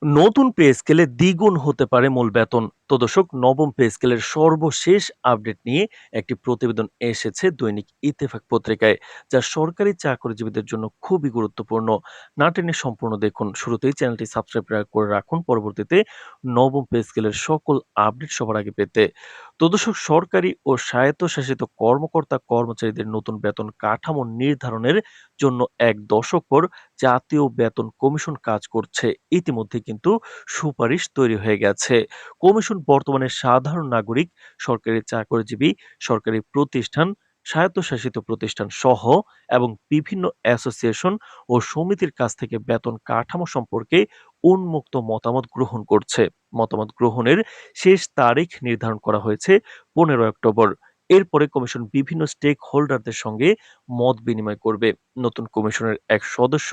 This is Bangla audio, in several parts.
নতুন পে স্কেলে দ্বিগুণ হতে পারে মূল বেতন। তো দর্শক, নবম পে স্কেলের সর্বশেষ আপডেট নিয়ে একটি প্রতিবেদন এসেছে দৈনিক ইত্তেফাক পত্রিকায়, যা সরকারি চাকরিজীবীদের জন্য খুবই গুরুত্বপূর্ণ। না টেনে সম্পূর্ণ দেখুন। শুরুতেই চ্যানেলটি সাবস্ক্রাইব করে রাখুন, পরবর্তীতে নবম পে স্কেলের সকল আপডেট সবার আগে পেতে। তো দর্শক, সরকারি ও স্বায়ত্তশাসিত কর্মকর্তা কর্মচারীদের নতুন বেতন কাঠামো নির্ধারণের জন্য ১ দশক পর জাতীয় বেতন কমিশন কাজ করছে। ইতিমধ্যে কিন্তু সুপারিশ তৈরি হয়ে গেছে। কমিশন বর্তমানে সাধারণ নাগরিক, সরকারি চাকরিজীবী, সরকারি প্রতিষ্ঠান, স্বায়ত্তশাসিত প্রতিষ্ঠান সহ এবং বিভিন্ন অ্যাসোসিয়েশন ও সমিতির কাছ থেকে বেতন কাঠামো সম্পর্কে উন্মুক্ত মতামত গ্রহণ করছে। মতামত গ্রহণের শেষ তারিখ নির্ধারণ করা হয়েছে ১৫ অক্টোবর। এরপরে কমিশন বিভিন্ন স্টেক হোল্ডারদের সঙ্গে মত বিনিময় করবে। নতুন কমিশনের এক সদস্য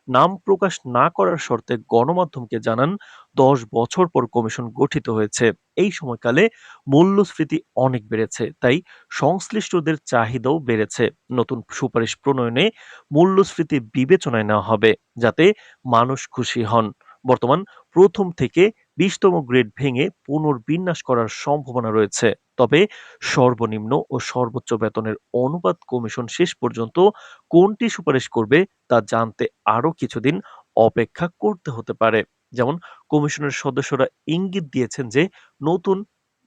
নাম প্রকাশ না করার শর্তে গণমাধ্যমকে জানান, ১০ বছর পর কমিশন গঠিত হয়েছে। এই সময়কালে মূল্যস্ফীতি অনেক বেড়েছে, তাই সংশ্লিষ্টদের চাহিদাও বেড়েছে। নতুন সুপারিশ প্রণয়নে মূল্যস্ফীতি বিবেচনায় নেওয়া হবে, যাতে মানুষ খুশি হন। বর্তমান প্রথম থেকে ২০তম গ্রেড ভেঙে পুনর্বিন্যাস করার সম্ভাবনা রয়েছে। তবে সর্বনিম্ন ও সর্বোচ্চ বেতনের অনুপাত কমিশন শেষ পর্যন্ত কোনটি সুপারিশ করবে তা জানতে আরও কিছুদিন অপেক্ষা করতে হতে পারে। যেমন, কমিশনের সদস্যরা ইঙ্গিত দিয়েছেন যে নতুন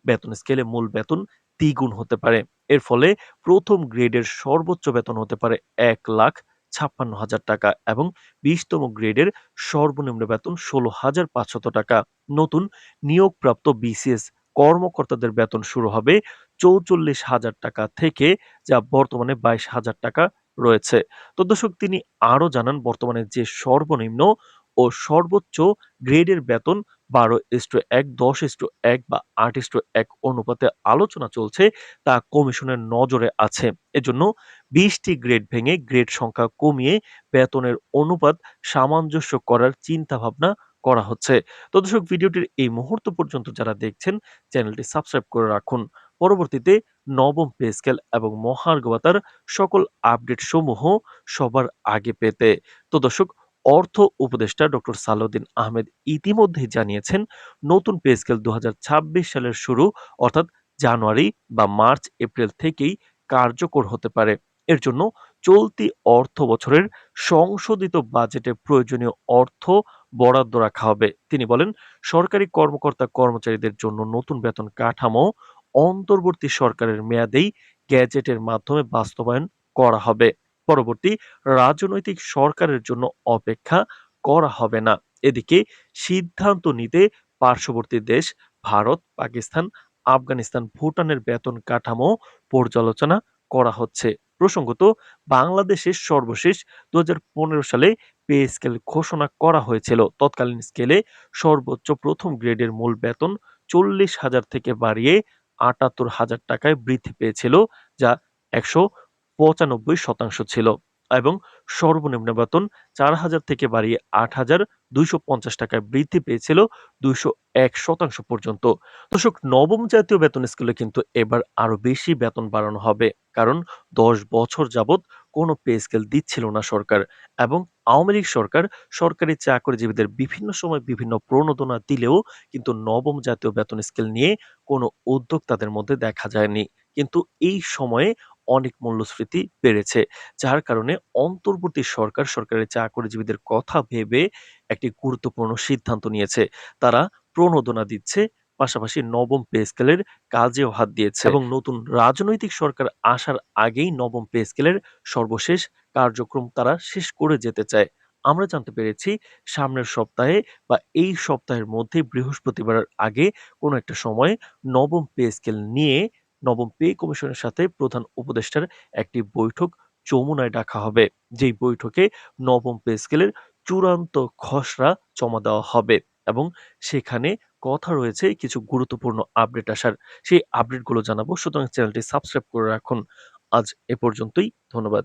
বেতন স্কেলে মূল বেতন দ্বিগুণ হতে পারে। এর ফলে প্রথম গ্রেডের সর্বোচ্চ বেতন হতে পারে ১,৫৬,০০০ টাকা এবং ২০তম গ্রেডের সর্বনিম্ন বেতন ১৬,৫০০ টাকা। নতুন নিয়োগপ্রাপ্ত বিসিএস কর্মকর্তাদের বেতন শুরু হবে ৪৪,০০০ টাকা থেকে, যা বর্তমানে ২২,০০০ টাকা রয়েছে। তো দর্শক, তিনি আরো জানান, বর্তমানে যে সর্বনিম্ন ও সর্বোচ্চ গ্রেডের বেতন ১২:১, ১০:১ বা ৮:১ অনুপাতে আলোচনা চলছে, তা কমিশনের নজরে আছে। এজন্য ২০টি গ্রেড ভেঙে গ্রেড সংখ্যা কমিয়ে বেতনের অনুপাত সামঞ্জস্য করার চিন্তাভাবনা করা হচ্ছে। তো দর্শক, ভিডিওটির এই মুহূর্ত পর্যন্ত যারা দেখছেন, চ্যানেলটি সাবস্ক্রাইব করে রাখুন। পরবর্তীতে নবম পে স্কেল এবং মহার্ঘ ভাতার সকল আপডেট সমূহ সবার আগে পেতে। তো দর্শক, অর্থ উপদেষ্টা ডক্টর সালাউদ্দিন আহমেদ ইতিমধ্যেই জানিয়েছেন, নতুন পে স্কেল ২০২৬ সালের শুরু, অর্থাৎ জানুয়ারি বা মার্চ এপ্রিল থেকেই কার্যকর হতে পারে। এর জন্য চলতি অর্থ বছরের সংশোধিত বাজেটে প্রয়োজনীয় অর্থ বরাদ্দ রাখা হবে। তিনি বলেন, সরকারি কর্মকর্তা কর্মচারীদের জন্য নতুন বেতন কাঠামো অন্তর্বর্তী সরকারের মেয়াদেই গ্যাজেটের মাধ্যমে বাস্তবায়ন করা হবে। পরবর্তী রাজনৈতিক সরকারের জন্য অপেক্ষা করা হবে না। এদিকে সিদ্ধান্ত নিতে পার্শ্ববর্তী দেশ ভারত, পাকিস্তান, আফগানিস্তান, ভুটানের বেতন কাঠামো পর্যালোচনা করা হচ্ছে। প্রসঙ্গত, বাংলাদেশের সর্বশেষ ২০১৫ সালে পে স্কেল ঘোষণা করা হয়েছিল। তৎকালীন স্কেলে সর্বোচ্চ প্রথম গ্রেডের মূল বেতন ৪০,০০০ থেকে বাড়িয়ে ৭৮,০০০ টাকায় বৃদ্ধি পেয়েছিল, যা ১৯৫% ছিল, এবং সর্বনিম্ন বেতন ৪,০০০ থেকে বাড়িয়ে ৮,২৫০ টাকায় বৃদ্ধি পেয়েছিল ২০১% পর্যন্ত। দর্শক, নবম জাতীয় বেতন স্কেলে কিন্তু এবার আরো বেশি বেতন বাড়ানো হবে, কারণ ১০ বছর যাবৎ কোনো পে স্কেল দিচ্ছিল না সরকার, এবং আওয়ামী লীগ সরকার সরকারি চাকরিজীবীদের বিভিন্ন সময় বিভিন্ন প্রণোদনা দিলেও কিন্তু নবম জাতীয় বেতন স্কেল নিয়ে কোনো উদ্যোগ তাদের মধ্যে দেখা যায়নি। কিন্তু এই সময়ে অনেক মূল্যস্ফীতি বেড়েছে, যার কারণে অন্তর্বর্তী সরকার সরকারি চাকরিজীবীদের কথা ভেবে একটি গুরুত্বপূর্ণ সিদ্ধান্ত নিয়েছে। তারা প্রণোদনা দিচ্ছে, পাশাপাশি নবম পে স্কেলের কাজেও হাত দিয়েছে, এবং নতুন রাজনৈতিক সরকার আসার আগেই নবম পে স্কেলের সর্বশেষ কার্যক্রম তারা শেষ করে যেতে চায়। আমরা জানতে পেরেছি, সামনের সপ্তাহে বা এই সপ্তাহের মধ্যে বৃহস্পতিবারের আগে কোনো একটা সময়ে নবম পে স্কেল নিয়ে নবম পে কমিশনের সাথে প্রধান উপদেষ্টার একটি বৈঠক যমুনায় ডাকা হবে। যেই বৈঠকে নবম পে স্কেলের চূড়ান্ত খসড়া জমা দেওয়া হবে, এবং সেখানে কথা রয়েছে কিছু গুরুত্বপূর্ণ আপডেট আসার। সেই আপডেটগুলো জানাবো। সুতরাং চ্যানেলটি সাবস্ক্রাইব করে রাখুন। আজ এ পর্যন্তই। ধন্যবাদ।